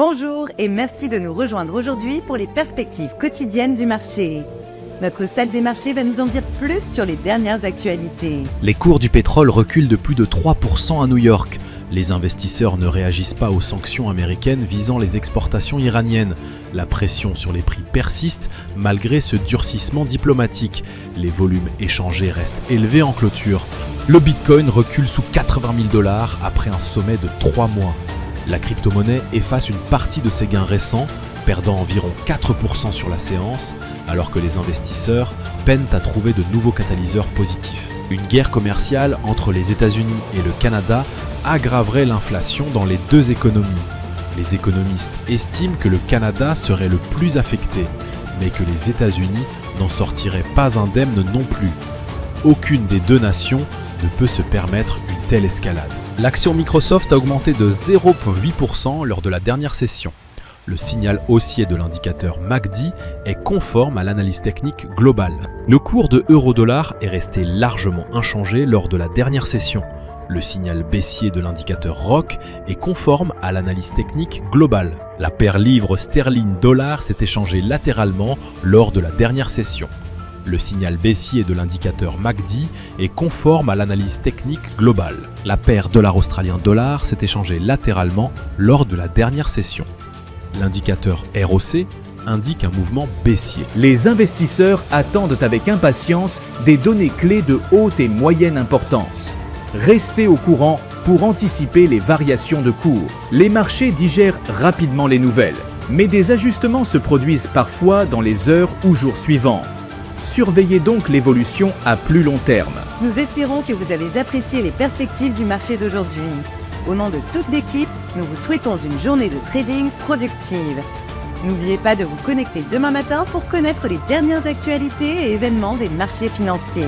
Bonjour et merci de nous rejoindre aujourd'hui pour les perspectives quotidiennes du marché. Notre salle des marchés va nous en dire plus sur les dernières actualités. Les cours du pétrole reculent de plus de 3% à New York. Les investisseurs ne réagissent pas aux sanctions américaines visant les exportations iraniennes. La pression sur les prix persiste malgré ce durcissement diplomatique. Les volumes échangés restent élevés en clôture. Le Bitcoin recule sous 80 000 $ après un sommet de 3 mois. La crypto-monnaie efface une partie de ses gains récents, perdant environ 4% sur la séance, alors que les investisseurs peinent à trouver de nouveaux catalyseurs positifs. Une guerre commerciale entre les États-Unis et le Canada aggraverait l'inflation dans les deux économies. Les économistes estiment que le Canada serait le plus affecté, mais que les États-Unis n'en sortiraient pas indemnes non plus. Aucune des deux nations ne peut se permettre une telle escalade. L'action Microsoft a augmenté de 0,8% lors de la dernière session. Le signal haussier de l'indicateur MACD est conforme à l'analyse technique globale. Le cours de euro-dollar est resté largement inchangé lors de la dernière session. Le signal baissier de l'indicateur ROC est conforme à l'analyse technique globale. La paire livre sterling-dollar s'est échangée latéralement lors de la dernière session. Le signal baissier de l'indicateur MACD est conforme à l'analyse technique globale. La paire dollar australien-dollar s'est échangée latéralement lors de la dernière session. L'indicateur ROC indique un mouvement baissier. Les investisseurs attendent avec impatience des données clés de haute et moyenne importance. Restez au courant pour anticiper les variations de cours. Les marchés digèrent rapidement les nouvelles, mais des ajustements se produisent parfois dans les heures ou jours suivants. Surveillez donc l'évolution à plus long terme. Nous espérons que vous avez apprécié les perspectives du marché d'aujourd'hui. Au nom de toute l'équipe, nous vous souhaitons une journée de trading productive. N'oubliez pas de vous connecter demain matin pour connaître les dernières actualités et événements des marchés financiers.